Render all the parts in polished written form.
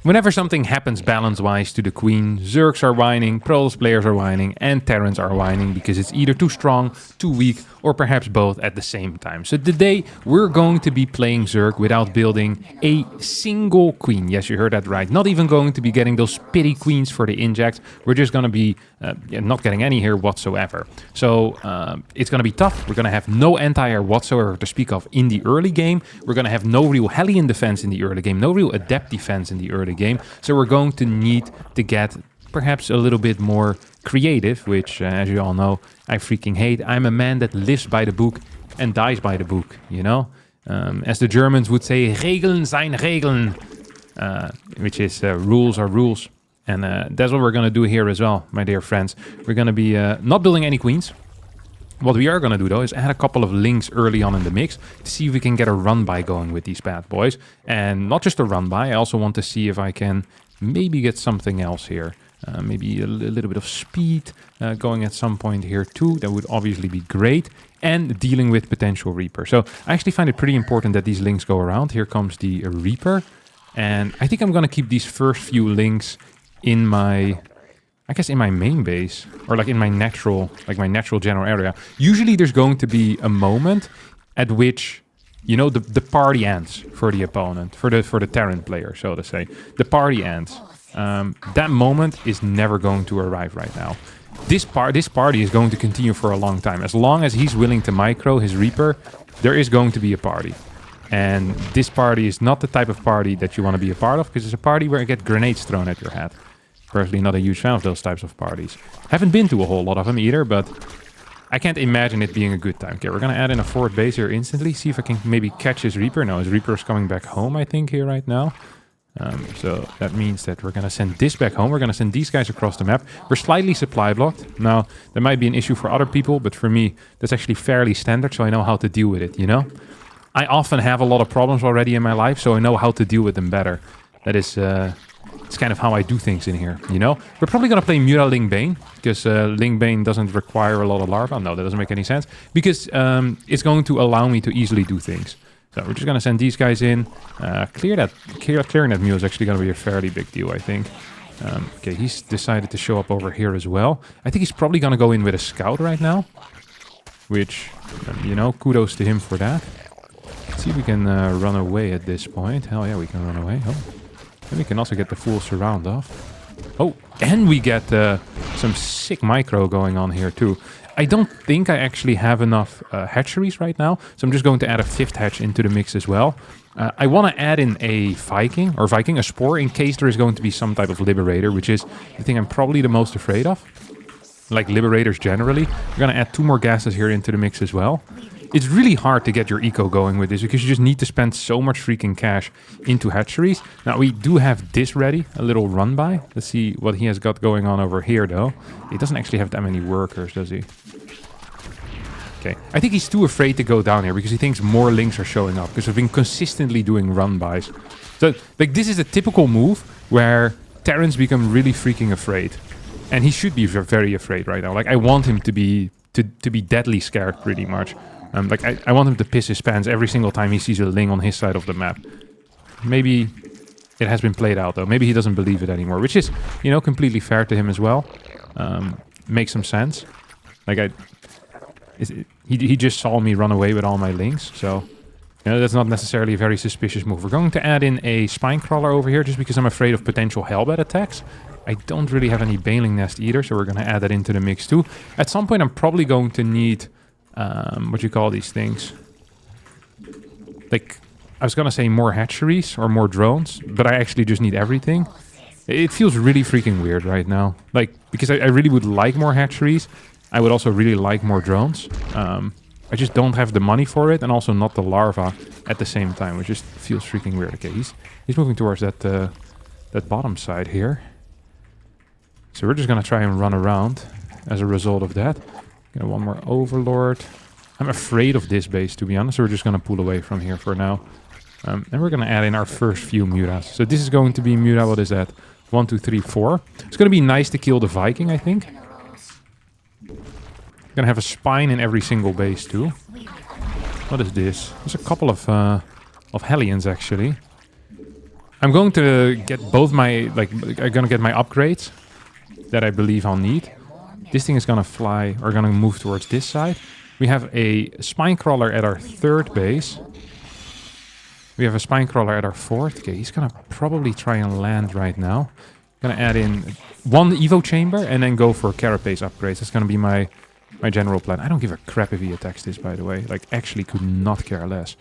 Whenever something happens balance-wise to the queen, Zergs are whining, Protoss players are whining, and Terrans are whining because it's either too strong, too weak, or perhaps both at the same time. So today, we're going to be playing Zerg without building a single queen. Yes, you heard that right. Not even going to be getting those pity queens for the injects. We're just going to be not getting any here whatsoever. So it's going to be tough. We're going to have no anti-air whatsoever to speak of in the early game. We're going to have no real Hellion defense in the early game, no real Adept defense in the early game. So we're going to need to get perhaps a little bit more creative, which, as you all know, I freaking hate. I'm a man that lives by the book and dies by the book, you know? As the Germans would say, Regeln zijn Regeln, which is rules are rules. And that's what we're going to do here as well, my dear friends. We're going to be not building any queens. What we are going to do, though, is add a couple of links early on in the mix to see if we can get a run-by going with these bad boys. And not just a run-by, I also want to see if I can maybe get something else here. Maybe a little bit of speed going at some point here too. That would obviously be great. And dealing with potential Reaper. So I actually find it pretty important that these links go around. Here comes the Reaper. And I think I'm going to keep these first few links in my... I guess in my main base, or like in my natural general area. Usually there's going to be a moment at which, you know, the party ends for the opponent, for the Terran player, so to say. The party ends. That moment is never going to arrive right now. This party is going to continue for a long time. As long as he's willing to micro his Reaper, there is going to be a party. And this party is not the type of party that you want to be a part of, because it's a party where you get grenades thrown at your head. Personally, not a huge fan of those types of parties. Haven't been to a whole lot of them either, but I can't imagine it being a good time. Okay, we're going to add in a forward base here instantly. See if I can maybe catch his Reaper. No, his Reaper is coming back home, I think, here right now. So that means that we're going to send this back home. We're going to send these guys across the map. We're slightly supply blocked. Now, that might be an issue for other people, but for me, that's actually fairly standard, so I know how to deal with it, you know? I often have a lot of problems already in my life, so I know how to deal with them better. That is... it's kind of how I do things in here, you know? We're probably going to play Mura Ling Bane, because Ling Bane doesn't require a lot of larva. No, that doesn't make any sense. Because it's going to allow me to easily do things. So we're just going to send these guys in. Clearing that Mule is actually going to be a fairly big deal, I think. Okay, he's decided to show up over here as well. I think he's probably going to go in with a scout right now. Which, you know, kudos to him for that. Let's see if we can run away at this point. Hell yeah, we can run away. Oh. And we can also get the full surround off. Oh, and we get some sick micro going on here too. I don't think I actually have enough hatcheries right now, so I'm just going to add a 5th hatch into the mix as well. I want to add in a a Spore, in case there is going to be some type of Liberator, which is the thing I'm probably the most afraid of. Like Liberators generally. We're going to add 2 more gases here into the mix as well. It's really hard to get your eco going with this, because you just need to spend so much freaking cash into hatcheries. Now, we do have this ready, a little run-by. Let's see what he has got going on over here, though. He doesn't actually have that many workers, does he? Okay, I think he's too afraid to go down here, because he thinks more links are showing up, because we've been consistently doing run-bys. So, like, this is a typical move where Terrans become really freaking afraid. And he should be very afraid right now. Like, I want him to be deadly scared, pretty much. Like, I want him to piss his pants every single time he sees a Ling on his side of the map. Maybe it has been played out, though. Maybe he doesn't believe it anymore, which is, you know, completely fair to him as well. Makes some sense. Like, he just saw me run away with all my Lings, so... You know, that's not necessarily a very suspicious move. We're going to add in a Spine Crawler over here, just because I'm afraid of potential Hellbat attacks. I don't really have any Baneling Nest either, so we're going to add that into the mix too. At some point, I'm probably going to need... what you call these things? Like, I was gonna say more hatcheries or more drones, but I actually just need everything. It feels really freaking weird right now. Like, because I really would like more hatcheries. I would also really like more drones. I just don't have the money for it, and also not the larva at the same time, which just feels freaking weird. Okay, he's moving towards that bottom side here. So we're just gonna try and run around as a result of that. Get one more Overlord. I'm afraid of this base, to be honest, so we're just going to pull away from here for now. And we're going to add in our first few Muras. So this is going to be Mura, what is that? 1, 2, 3, 4. It's going to be nice to kill the Viking, I think. Going to have a Spine in every single base, too. What is this? There's a couple of Hellions, actually. I'm going to get both my, like, I'm gonna get my upgrades that I believe I'll need. This thing is gonna fly, or gonna move towards this side. We have a spine crawler at our 3rd base. We have a spine crawler at our 4th. Okay, he's gonna probably try and land right now. Gonna add in 1 Evo chamber and then go for carapace upgrades. That's gonna be my general plan. I don't give a crap if he attacks this, by the way. Like, actually could not care less.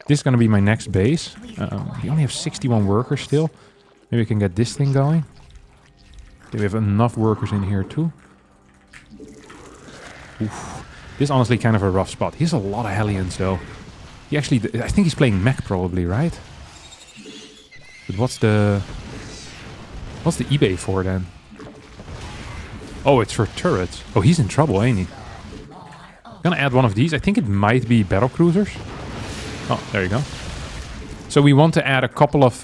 This is gonna be my next base. We only have 61 workers still. Maybe we can get this thing going. Okay, we have enough workers in here too. Oof. This is honestly kind of a rough spot. He has a lot of Hellions though. He actually, I think he's playing mech probably, right? But what's the eBay for then? Oh, it's for turrets. Oh, he's in trouble, ain't he? Gonna add one of these. I think it might be battle cruisers. Oh, there you go. So we want to add a couple of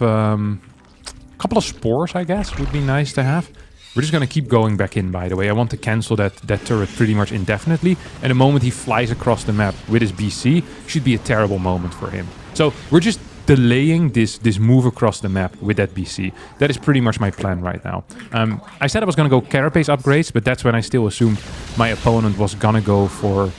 spores, I guess, would be nice to have. We're just gonna keep going back in, by the way. I want to cancel that turret pretty much indefinitely. And the moment he flies across the map with his BC, should be a terrible moment for him. So we're just delaying this move across the map with that BC. That is pretty much my plan right now. I said I was gonna go carapace upgrades, but that's when I still assumed my opponent was gonna go for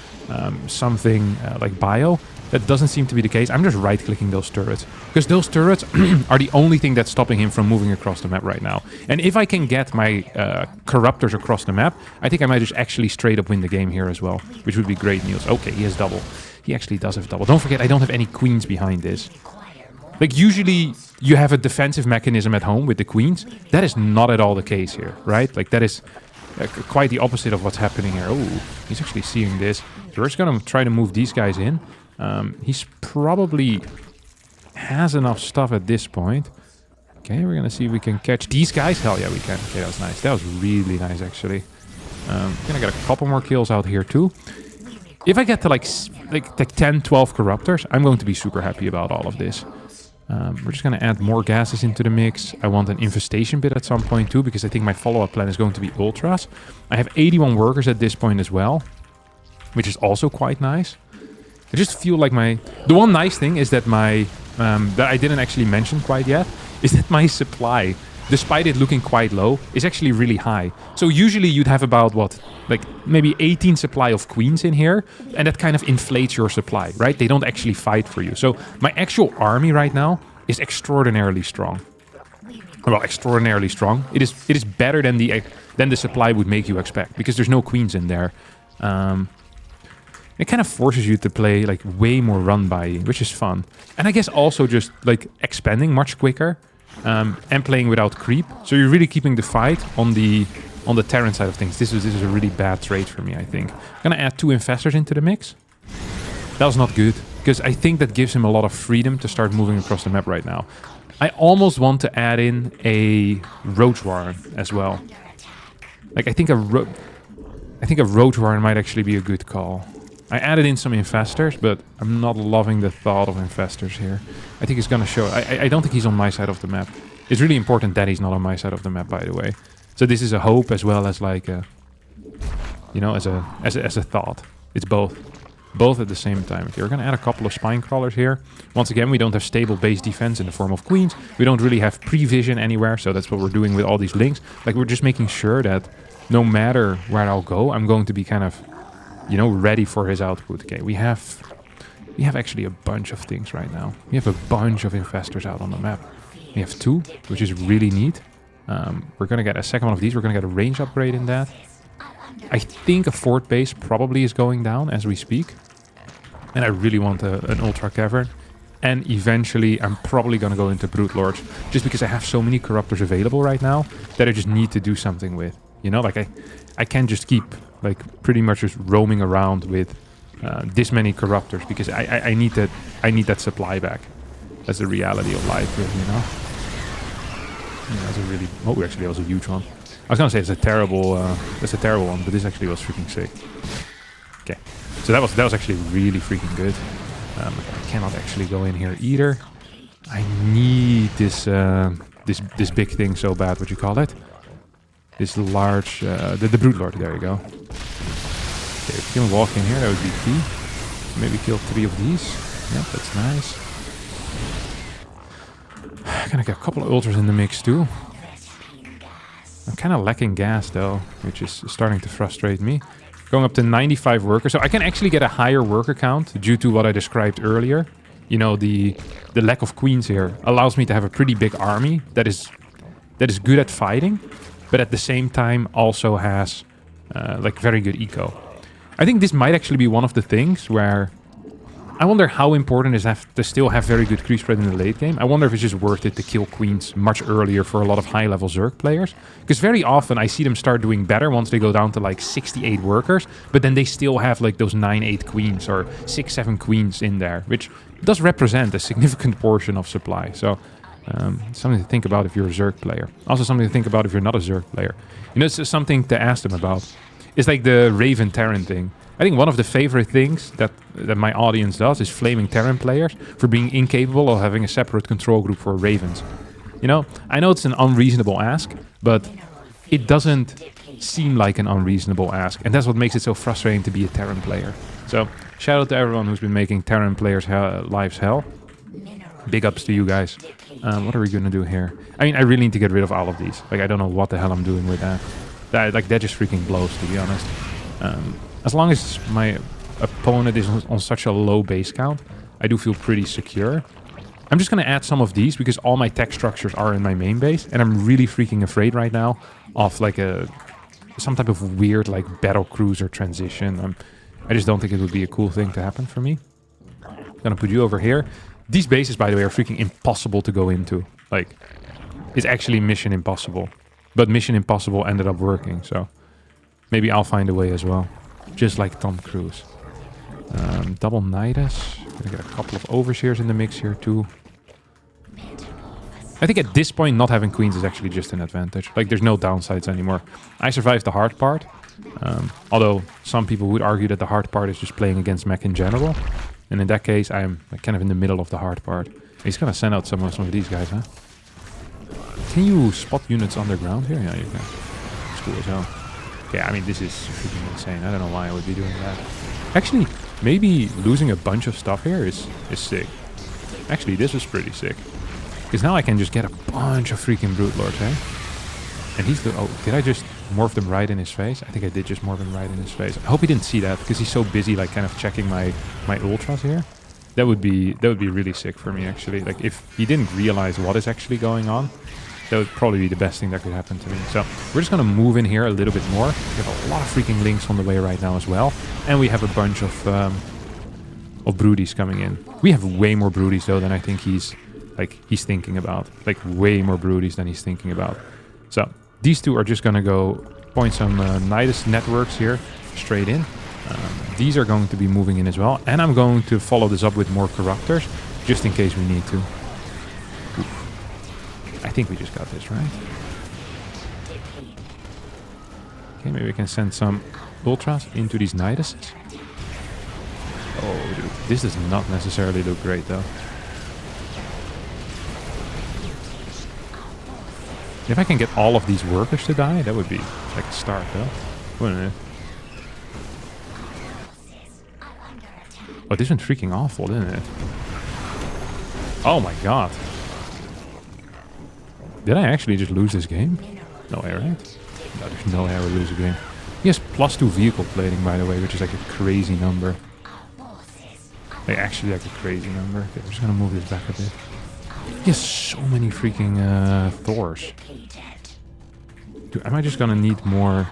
something like bio. That doesn't seem to be the case. I'm just right-clicking those turrets. Because those turrets are the only thing that's stopping him from moving across the map right now. And if I can get my corruptors across the map, I think I might just actually straight up win the game here as well. Which would be great news. Okay, he has double. He actually does have double. Don't forget, I don't have any queens behind this. Like, usually you have a defensive mechanism at home with the queens. That is not at all the case here, right? Like, that is quite the opposite of what's happening here. Oh, he's actually seeing this. So we're just going to try to move these guys in. He's probably has enough stuff at this point. Okay, we're going to see if we can catch these guys. Hell yeah, we can. Okay, that was nice. That was really nice, actually. Going to get a couple more kills out here, too. If I get to, like 10, 12 corruptors, I'm going to be super happy about all of this. We're just going to add more gases into the mix. I want an infestation bit at some point, too, because I think my follow-up plan is going to be ultras. I have 81 workers at this point as well, which is also quite nice. I just feel like the one nice thing is that that I didn't actually mention quite yet, is that my supply, despite it looking quite low, is actually really high. So usually you'd have about, like maybe 18 supply of queens in here, and that kind of inflates your supply, right? They don't actually fight for you. So my actual army right now is extraordinarily strong. Well, extraordinarily strong. It is better than the supply would make you expect, because there's no queens in there. It kind of forces you to play like way more run by, which is fun. And I guess also just like expanding much quicker and playing without creep. So you're really keeping the fight on the Terran side of things. This is a really bad trade for me, I think. I'm gonna add 2 infestors into the mix. That was not good, because I think that gives him a lot of freedom to start moving across the map right now. I almost want to add in a Roach Warren as well. Like, I think a Roach Warren might actually be a good call. I added in some infestors, but I'm not loving the thought of infestors here. I think he's gonna show. I don't think he's on my side of the map. It's really important that he's not on my side of the map, by the way. So this is a hope as well as like a, you know, as a thought. It's both at the same time. Okay, we're gonna add a couple of spine crawlers here. Once again, we don't have stable base defense in the form of queens. We don't really have pre-vision anywhere, so that's what we're doing with all these links. Like, we're just making sure that no matter where I'll go, I'm going to be kind of, you know, ready for his output. Okay, we have actually a bunch of things right now. We have a bunch of infestors out on the map. We have 2, which is really neat. We're gonna get a second one of these. We're gonna get a range upgrade in that. I think a 4th base probably is going down as we speak. And I really want an Ultra Cavern. And eventually I'm probably gonna go into Brute Lords, just because I have so many Corruptors available right now that I just need to do something with. You know, like I can't just keep like pretty much just roaming around with this many Corruptors, because I need that supply back. That's the reality of life, you know. Yeah, that's a really... Oh, actually, that was a huge one. I was gonna say it's a terrible one, but this actually was freaking sick. Okay, so that was actually really freaking good. I cannot actually go in here either. I need this this big thing so bad. What you call it? This large, the Brute Lord. There you go. Okay, if you can walk in here, that would be key. Maybe kill 3 of these. Yep, that's nice. Gonna get a couple of ultras in the mix too. I'm kind of lacking gas though, which is starting to frustrate me. Going up to 95 workers. So I can actually get a higher worker count due to what I described earlier. You know, the lack of queens here allows me to have a pretty big army that is good at fighting, but at the same time also has like very good eco. I think this might actually be one of the things where I wonder how important it is to still have very good creep spread in the late game. I wonder if it's just worth it to kill queens much earlier for a lot of high-level Zerg players. Because very often I see them start doing better once they go down to like 68 workers, but then they still have like those 9-8 queens or 6-7 queens in there, which does represent a significant portion of supply. So something to think about if you're a Zerg player. Also something to think about if you're not a Zerg player. You know, it's something to ask them about. It's like the Raven Terran thing. I think one of the favorite things that my audience does is flaming Terran players for being incapable of having a separate control group for Ravens. You know, I know it's an unreasonable ask, but it doesn't seem like an unreasonable ask. And that's what makes it so frustrating to be a Terran player. So, shout out to everyone who's been making Terran players' lives hell. Big ups to you guys. What are we going to do here? I mean, I really need to get rid of all of these. Like, I don't know what the hell I'm doing with that. That just freaking blows, to be honest. As long as my opponent is on such a low base count, I do feel pretty secure. I'm just going to add some of these because all my tech structures are in my main base. And I'm really freaking afraid right now of like some type of weird like battle cruiser transition. I just don't think it would be a cool thing to happen for me. I'm going to put you over here. These bases, by the way, are freaking impossible to go into. Like, it's actually Mission Impossible. But Mission Impossible ended up working, so maybe I'll find a way as well. Just like Tom Cruise. Double Nidus. Gonna get a couple of overseers in the mix here too. I think at this point not having queens is actually just an advantage. Like there's no downsides anymore. I survived the hard part. Although some people would argue that the hard part is just playing against mech in general. And in that case I'm kind of in the middle of the hard part. He's gonna send out some of these guys, huh? Can you spot units underground here? Yeah, you can. It's cool as hell. Yeah, I mean, this is freaking insane. I don't know why I would be doing that. Actually, maybe losing a bunch of stuff here is sick. Actually, this is pretty sick. Because now I can just get a bunch of freaking Brute Lords, eh? And he's the... Oh, did I just morph them right in his face? I think I did just morph them right in his face. I hope he didn't see that, because he's so busy, like, kind of checking my ultras here. That would be really sick for me, actually. Like, if he didn't realize what is actually going on, that would probably be the best thing that could happen to me. So we're just going to move in here a little bit more. We have a lot of freaking links on the way right now as well. And we have a bunch of broodies coming in. We have way more broodies though than I think he's thinking about. Like way more broodies than he's thinking about. So these two are just going to go point some Nidus networks here straight in. These are going to be moving in as well. And I'm going to follow this up with more Corruptors just in case we need to. I think we just got this, right? Okay, maybe we can send some Ultras into these Niduses. Oh, dude. This does not necessarily look great, though. If I can get all of these workers to die, that would be like a start, though. Wouldn't it? Oh, this one's freaking awful, isn't it? Oh my god. Did I actually just lose this game? No way, right? No, there's no way I would lose a game. He has +2 vehicle plating, by the way, which is like a crazy number. Like, actually like a crazy number. Okay, I'm just gonna move this back a bit. He has so many freaking Thors. Dude, am I just gonna need more...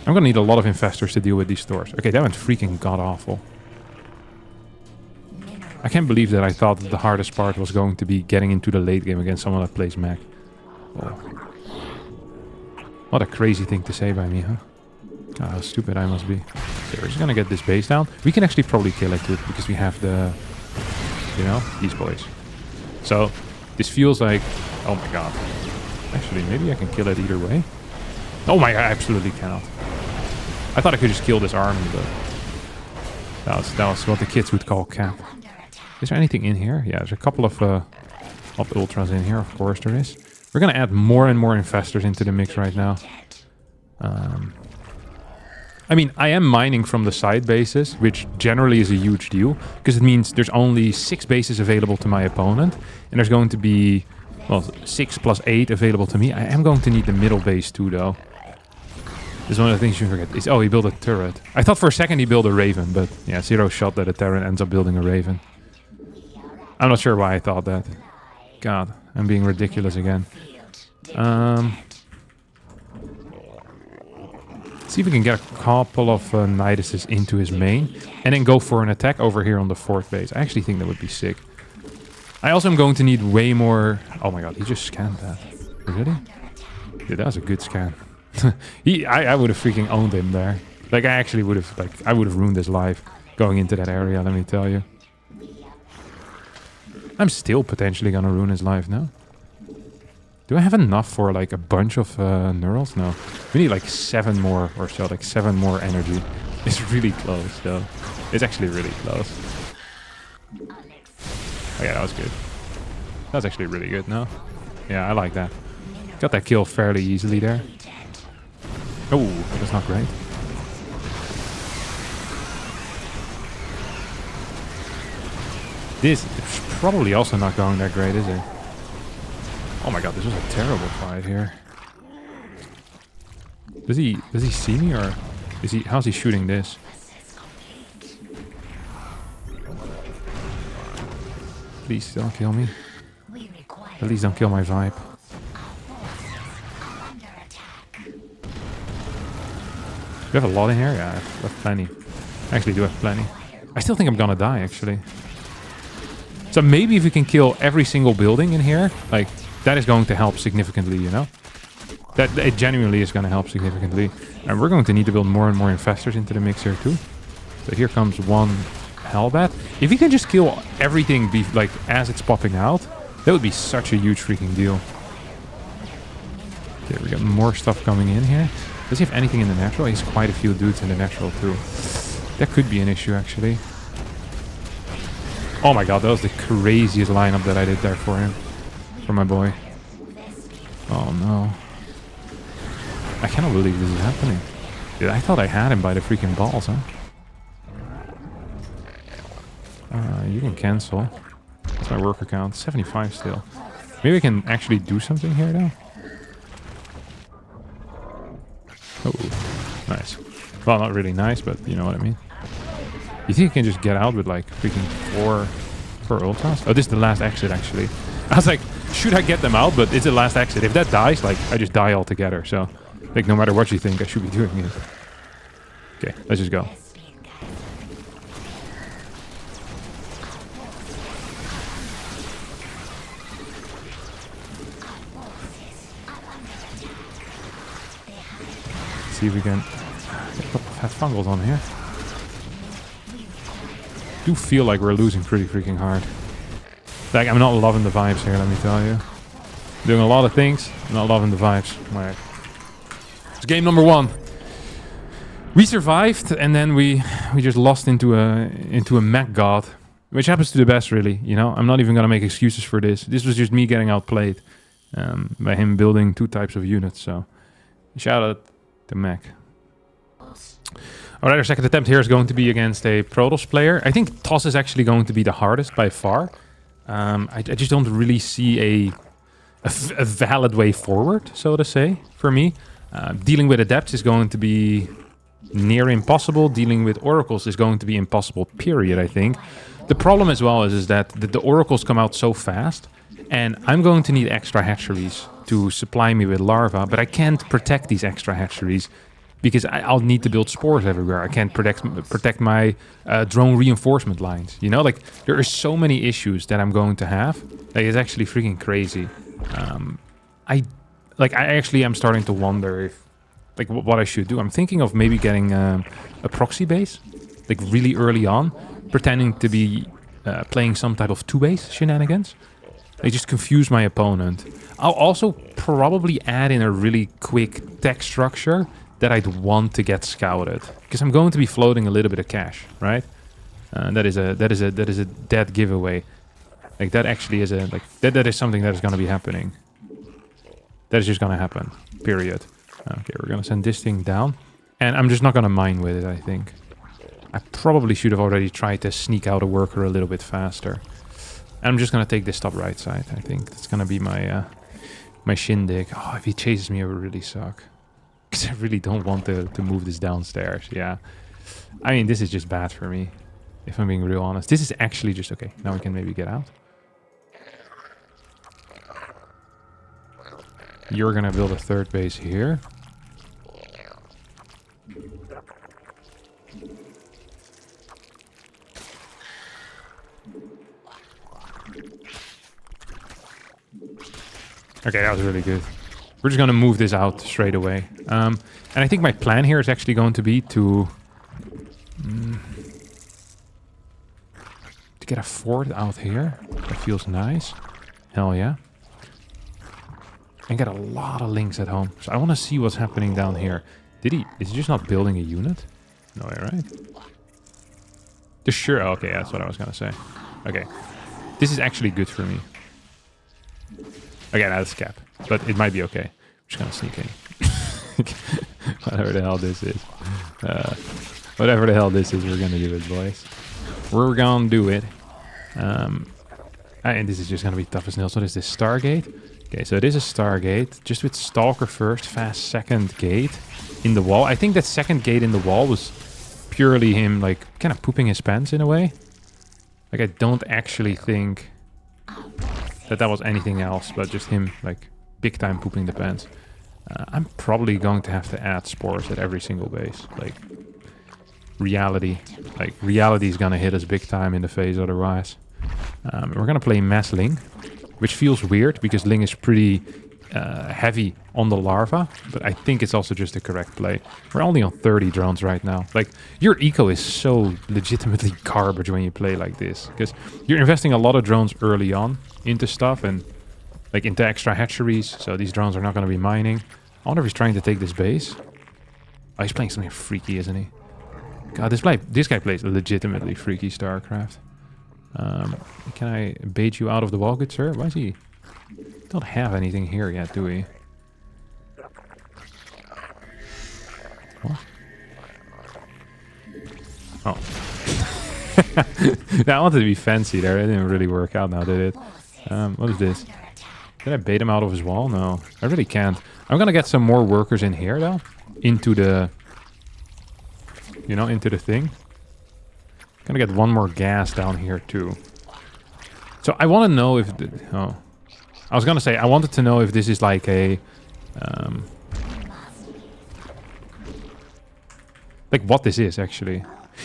I'm gonna need a lot of infestors to deal with these Thors. Okay, that went freaking god-awful. I can't believe that I thought that the hardest part was going to be getting into the late game against someone that plays mech. Oh. What a crazy thing to say by me, huh? God, how stupid I must be. Okay, we're just gonna get this base down. We can actually probably kill it too, because we have the... You know, these boys. So, this feels like... Oh my god. Actually, maybe I can kill it either way. Oh my god, I absolutely cannot. I thought I could just kill this army, but... That was what the kids would call cap. Is there anything in here? Yeah, there's a couple of ultras in here, of course there is. We're gonna add more and more infestors into the mix right now. I mean, I am mining from the side bases, which generally is a huge deal, because it means there's only 6 bases available to my opponent, and there's going to be Well, 6 plus 8 available to me. I am going to need the middle base too, though. This is one of the things you forget. Is, oh, he built a turret. I thought for a second he built a Raven, but yeah, 0 shot that a Terran ends up building a Raven. I'm not sure why I thought that. God, I'm being ridiculous again. See if we can get a couple of Niduses into his main. And then go for an attack over here on the 4th base. I actually think that would be sick. I also am going to need way more... Oh my god, he just scanned that. Really? Dude, that was a good scan. I would have freaking owned him there. Like, I actually would have... Like, I would have ruined his life going into that area, let me tell you. I'm still potentially gonna ruin his life now. Do I have enough for, like, a bunch of neurals? No. We need, like, 7 more or so. Like, 7 more energy. It's really close, though. It's actually really close. Oh yeah, that was good. That was actually really good, no? Yeah, I like that. Got that kill fairly easily there. Oh, that's not great. This is probably also not going that great, is it? Oh my god, this was a terrible fight here. Does he see me, or is he... How's he shooting this? Please don't kill me. At least don't kill my vibe. Do you have a lot in here? Yeah, I have plenty. I actually do have plenty. I still think I'm gonna die, actually. So maybe if we can kill every single building in here, like, that is going to help significantly, you know? That it genuinely is going to help significantly. And we're going to need to build more and more infestors into the mix here too. So here comes one Hellbat. If you can just kill everything like as it's popping out, that would be such a huge freaking deal. Okay, we got more stuff coming in here. Does he have anything in the natural? He has quite a few dudes in the natural too. That could be an issue, actually. Oh my god, that was the craziest lineup that I did there for him. For my boy. Oh no. I cannot believe this is happening. Dude, I thought I had him by the freaking balls, huh? You can cancel. That's my worker count. 75 still. Maybe I can actually do something here, though. Oh, nice. Well, not really nice, but you know what I mean. You think you can just get out with, like, freaking 4 ultras? Oh, this is the last exit, actually. I was like, should I get them out? But it's the last exit. If that dies, like, I just die altogether. So, like, no matter what you think, I should be doing it. Okay, let's just go. See if we can get a couple of fat fungals on here. I do feel like we're losing pretty freaking hard. Like, I'm not loving the vibes here, let me tell you. Doing a lot of things, not loving the vibes. Alright. It's game number 1. We survived, and then we just lost into a mech god. Which happens to the best, really, you know? I'm not even gonna make excuses for this. This was just me getting outplayed. By him building 2 types of units, so... Shout out to mech. Alright, our second attempt here is going to be against a Protoss player. I think Toss is actually going to be the hardest by far. I just don't really see a valid way forward, so to say, for me. Dealing with Adepts is going to be near impossible. Dealing with Oracles is going to be impossible, period, I think. The problem as well is that the Oracles come out so fast, and I'm going to need extra hatcheries to supply me with larvae, but I can't protect these extra hatcheries because I'll need to build spores everywhere. I can't protect my drone reinforcement lines. You know, like, there are so many issues that I'm going to have. Like, it's actually freaking crazy. I actually am starting to wonder if, like, what I should do. I'm thinking of maybe getting a proxy base, like, really early on, pretending to be playing some type of 2-base shenanigans. Like, just confuse my opponent. I'll also probably add in a really quick tech structure that I'd want to get scouted, because I'm going to be floating a little bit of cash, right? That is a dead giveaway. Like, that actually is a that is something that is going to be happening. That is just going to happen. Period. Okay, we're going to send this thing down, and I'm just not going to mine with it. I think I probably should have already tried to sneak out a worker a little bit faster. I'm just gonna take this top right side. I think that's gonna be my my shindig. Oh, if he chases me, it would really suck. Because I really don't want to move this downstairs. Yeah. I mean, this is just bad for me. If I'm being real honest. This is actually just... Okay, now we can maybe get out. You're gonna build a third base here. Okay, that was really good. We're just gonna move this out straight away. And I think my plan here is actually going to be to get a fort out here. That feels nice. Hell yeah. And get a lot of links at home. So I want to see what's happening down here. Is he just not building a unit? No way, right? Just sure. Oh, okay, that's what I was gonna say. Okay. This is actually good for me. Again, that's cap. But it might be okay. I'm just gonna sneak in. Whatever the hell this is. Whatever the hell this is, we're gonna do it, boys. We're gonna do it. And this is just gonna be tough as nails. What is this? Stargate? Okay, so it is a Stargate. Just with Stalker first, fast second gate in the wall. I think that second gate in the wall was purely him, like, kind of pooping his pants in a way. Like, I don't actually think that was anything else, but just him, like, big time pooping the pants. I'm probably going to have to add spores at every single base. Like, reality. Like, reality is gonna hit us big time in the face otherwise. We're gonna play Mass Ling, which feels weird because Ling is pretty heavy on the larva, but I think it's also just the correct play. We're only on 30 drones right now. Like, your eco is so legitimately garbage when you play like this, because you're investing a lot of drones early on into stuff and like into extra hatcheries, so these drones are not going to be mining. I wonder if he's trying to take this base. Oh, he's playing something freaky, isn't he? God, this guy plays legitimately freaky StarCraft. Can I bait you out of the wall, good sir? Why is he... Don't have anything here yet, do we? What? Oh. I wanted to be fancy there. It didn't really work out now, did it? What is this? Did I bait him out of his wall? No, I really can't. I'm gonna get some more workers in here, though. Into the... You know, into the thing. Gonna get one more gas down here, too. So I want to know if... Oh. I was gonna say, I wanted to know if this is like a... like what this is, actually.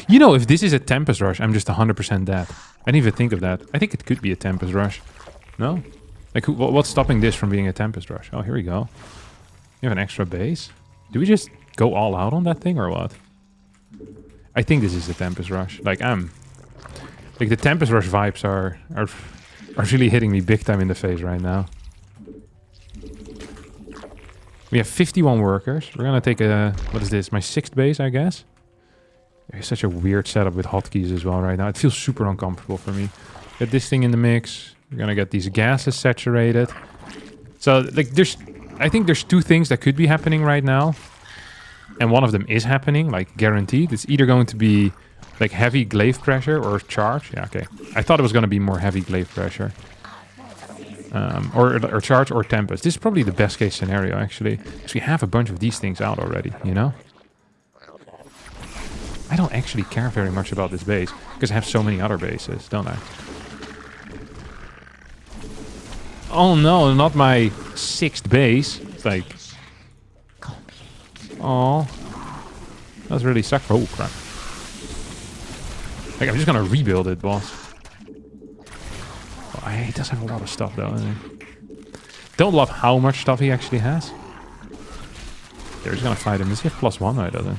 You know, if this is a Tempest Rush, I'm just 100% dead. I didn't even think of that. I think it could be a Tempest Rush. No? Like, what's stopping this from being a Tempest Rush? Oh, here we go. You have an extra base? Do we just go all out on that thing, or what? I think this is the Tempest Rush. Like, like, the Tempest Rush vibes are really hitting me big time in the face right now. We have 51 workers. We're gonna take a... What is this? My 6th base, I guess? There's such a weird setup with hotkeys as well right now. It feels super uncomfortable for me. Get this thing in the mix. We're gonna get these gases saturated. So, like, I think there's 2 things that could be happening right now. And one of them is happening, like, guaranteed. It's either going to be, like, heavy glaive pressure or charge. Yeah, okay. I thought it was going to be more heavy glaive pressure. Or charge or tempest. This is probably the best case scenario, actually. Because we have a bunch of these things out already, you know? I don't actually care very much about this base. Because I have so many other bases, don't I? Oh no, not my 6th base. It's like... Oh, that's really suck. Oh crap! Like, I'm just gonna rebuild it, boss. Oh, he does have a lot of stuff though. Don't love how much stuff he actually has. They're just gonna fight him. Does he have +1? No, he doesn't.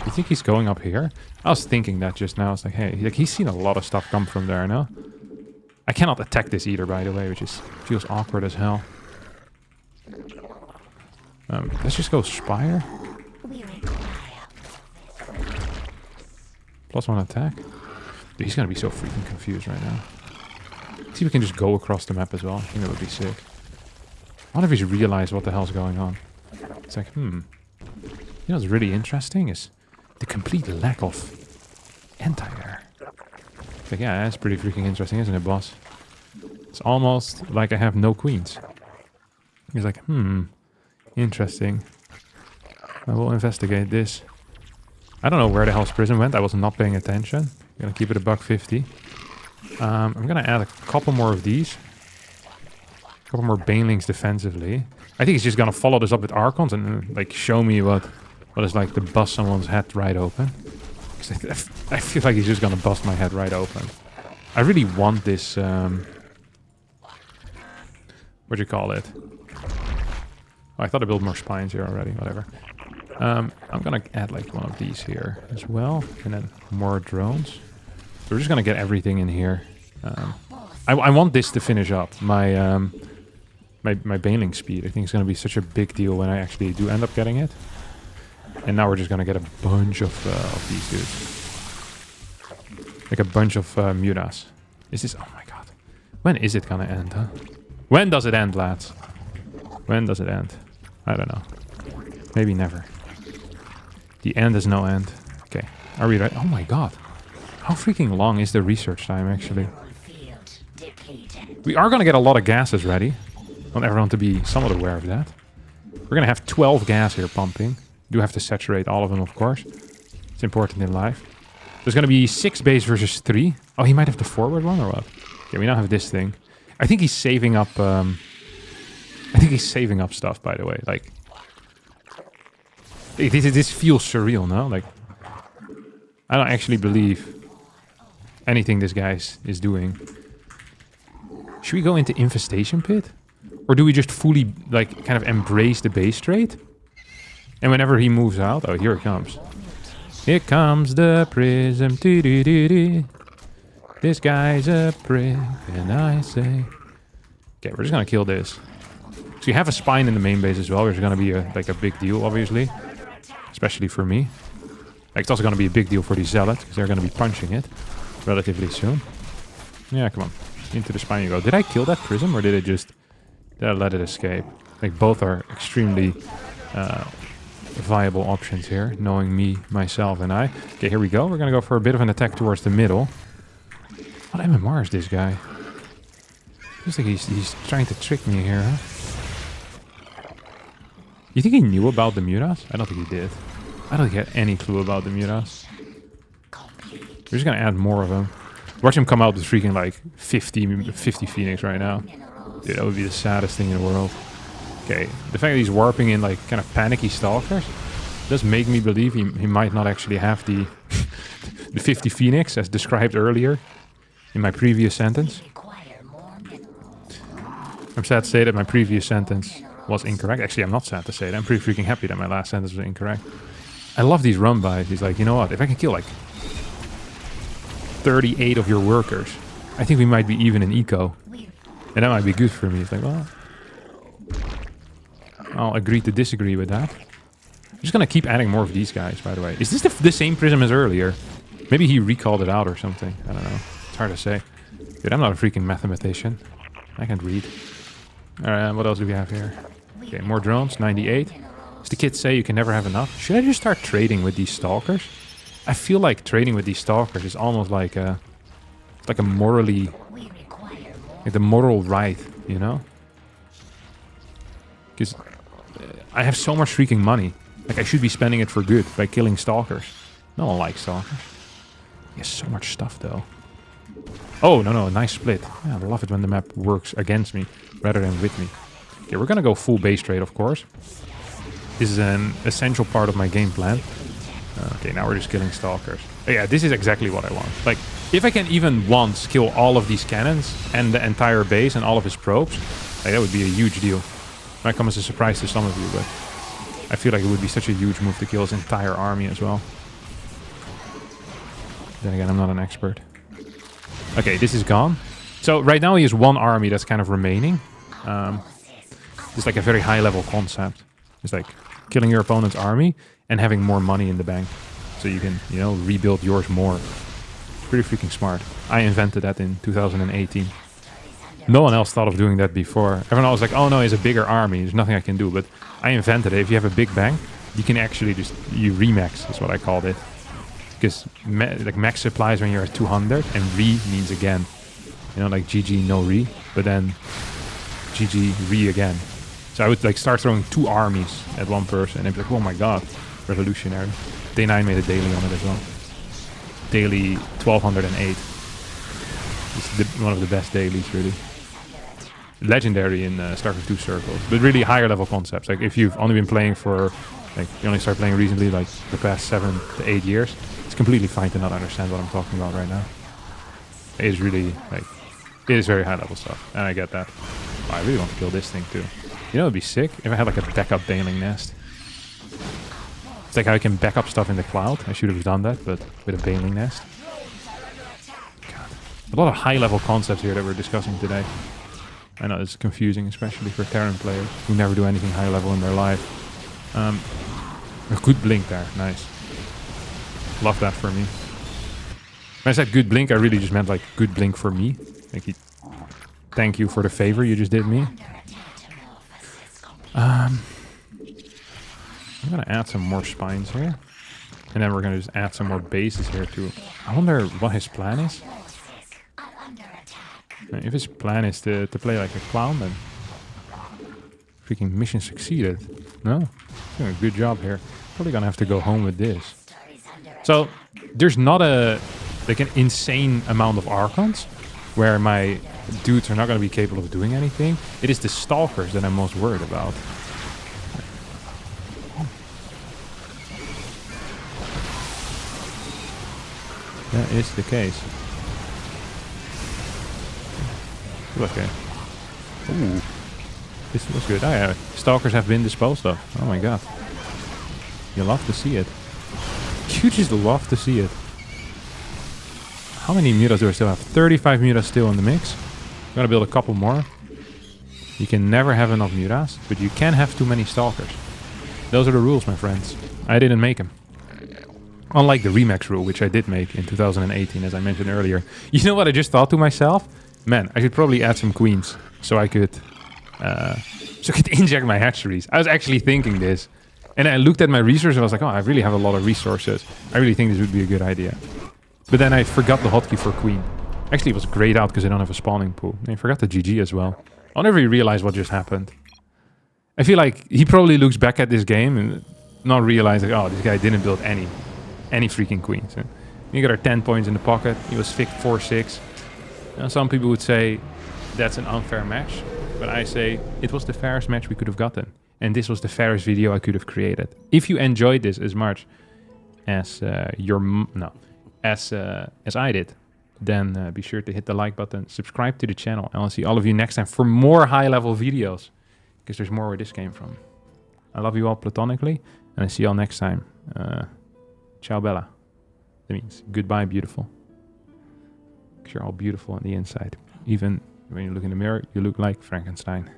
You think he's going up here? I was thinking that just now. It's like, hey, like, he's seen a lot of stuff come from there, no? I cannot attack this either, by the way, which feels awkward as hell. Let's just go Spire. +1 attack. Dude, he's gonna be so freaking confused right now. See if we can just go across the map as well. I think that would be sick. I wonder if he's realized what the hell's going on. It's like, You know what's really interesting is the complete lack of anti-air. Like, yeah, that's pretty freaking interesting, isn't it, boss? It's almost like I have no queens. He's like, interesting. I will investigate this. I don't know where the hell's prison went. I was not paying attention. I'm gonna keep it $1.50. I'm gonna add a couple more of these. A couple more banelings defensively. I think he's just gonna follow this up with Archons and like show me what it's like to bust someone's head right open. I feel like he's just gonna bust my head right open. I really want this, what do you call it? Oh, I thought I built more spines here already, whatever. I'm gonna add like one of these here as well, and then more drones. So we're just gonna get everything in here. I want this to finish up my my baneling speed. I think it's gonna be such a big deal when I actually do end up getting it. And now we're just gonna get a bunch of these dudes. Like a bunch of mutas. Is this... Oh my god. When is it gonna end, huh? When does it end, lads? When does it end? I don't know. Maybe never. The end is no end. Okay. Are we ready? Oh my god. How freaking long is the research time, actually? We are gonna get a lot of gases ready. I want everyone to be somewhat aware of that. We're gonna have 12 gas here pumping. Do have to saturate all of them, of course. It's important in life. There's going to be 6 base versus 3. Oh, he might have the forward one or what? Okay, we now have this thing. I think he's saving up... I think he's saving up stuff, by the way. Like... This feels surreal, no? Like... I don't actually believe anything this guy is doing. Should we go into Infestation Pit? Or do we just fully, like, kind of embrace the base trade? And whenever he moves out... Oh, here it comes. Here comes the prism. This guy's a prick, and I say... Okay, we're just gonna kill this. So you have a spine in the main base as well, which is gonna be like a big deal, obviously. Especially for me. Like, it's also gonna be a big deal for the Zealots, because they're gonna be punching it relatively soon. Yeah, come on. Into the spine you go. Did I kill that prism, or did it just... Did I let it escape? Like, both are extremely... viable options here, knowing me, myself, and I. Okay, here we go. We're gonna go for a bit of an attack towards the middle. What MMR is this guy? Feels like he's trying to trick me here, huh? You think he knew about the mutas? I don't think he did. I don't think he had any clue about the mutas. We're just gonna add more of them. Watch him come out with freaking like 50 Phoenix right now. Dude, that would be the saddest thing in the world. Okay, the fact that he's warping in like kind of panicky stalkers does make me believe he might not actually have the the 50 Phoenix as described earlier in my previous sentence. I'm sad to say that my previous sentence was incorrect. Actually, I'm not sad to say that. I'm pretty freaking happy that my last sentence was incorrect. I love these run-bys. He's like, you know what? If I can kill like 38 of your workers, I think we might be even in eco. And that might be good for me. It's like, well... I'll agree to disagree with that. I'm just gonna keep adding more of these guys, by the way. Is this the same prism as earlier? Maybe he recalled it out or something. I don't know. It's hard to say. Dude, I'm not a freaking mathematician. I can't read. Alright, what else do we have here? Okay, more drones. 98. As the kids say, you can never have enough. Should I just start trading with these stalkers? I feel like trading with these stalkers is almost like a... like a morally... like the moral right, you know? Because... I have so much freaking money. Like, I should be spending it for good by killing stalkers. No one likes stalkers. He has so much stuff, though. Oh, no, nice split. Yeah, I love it when the map works against me rather than with me. Okay, we're gonna go full base trade, of course. This is an essential part of my game plan. Okay, now we're just killing stalkers. Oh, yeah, this is exactly what I want. Like, if I can even once kill all of these cannons and the entire base and all of his probes, like, that would be a huge deal. Might come as a surprise to some of you, but I feel like it would be such a huge move to kill his entire army as well. Then again, I'm not an expert. Okay, this is gone. So right now he has one army that's kind of remaining. It's like a very high level concept. It's like killing your opponent's army and having more money in the bank. So you can, you know, rebuild yours more. Pretty freaking smart. I invented that in 2018. No one else thought of doing that before. Everyone was like, oh no, he has a bigger army. There's nothing I can do. But I invented it. If you have a big bank, you can actually just... You remax is what I called it. Because like max supplies when you're at 200 and re means again. You know, like GG, no re. but then GG, re again. So I would like start throwing 2 armies at one person, and they'd be like, oh my god, revolutionary. Day 9 made a daily on it as well. Daily 1208. It's one of the best dailies, really. Legendary in StarCraft 2 circles, but really higher level concepts. Like if you've only been playing for, like you only started playing recently, like the past 7 to 8 years, it's completely fine to not understand what I'm talking about right now. It is really, like, it is very high level stuff, and I get that. Oh, I really want to kill this thing too. You know, it'd be sick if I had like a backup Baneling Nest. It's like how I can back up stuff in the cloud. I should have done that, but with a Baneling Nest. God. A lot of high-level concepts here that we're discussing today. I know it's confusing, especially for Terran players who never do anything high-level in their life. A good blink there, nice. Love that for me. When I said good blink, I really just meant like good blink for me. Like, thank you for the favor you just did me. I'm gonna add some more spines here. And then we're gonna just add some more bases here too. I wonder what his plan is. If his plan is to play like a clown, then freaking mission succeeded. No? Doing a good job here. Probably gonna have to go home with this. So there's not like an insane amount of Archons where my dudes are not gonna be capable of doing anything. It is the Stalkers that I'm most worried about. That is the case. Okay. Ooh. This was good. Oh yeah, Stalkers have been disposed of. Oh my god. You love to see it. You just love to see it. How many mutas do I still have? 35 mutas still in the mix. I'm gonna build a couple more. You can never have enough mutas, but you can have too many Stalkers. Those are the rules, my friends. I didn't make them. Unlike the Remax rule, which I did make in 2018, as I mentioned earlier. You know what I just thought to myself? Man, I should probably add some queens so I could inject my hatcheries. I was actually thinking this. And I looked at my resources and I was like, oh, I really have a lot of resources. I really think this would be a good idea. But then I forgot the hotkey for queen. Actually, it was grayed out because I don't have a spawning pool. And I forgot the GG as well. I'll never realize what just happened. I feel like he probably looks back at this game and not realize, like, oh, this guy didn't build any freaking queens. And you got our 10 points in the pocket. He was 4-6. Now, some people would say that's an unfair match. But I say it was the fairest match we could have gotten. And this was the fairest video I could have created. If you enjoyed this as much as as I did, then be sure to hit the like button, subscribe to the channel, and I'll see all of you next time for more high-level videos, because there's more where this came from. I love you all platonically, and I see you all next time. Ciao, Bella. That means goodbye, beautiful. Because you're all beautiful on the inside. Even when you look in the mirror, you look like Frankenstein.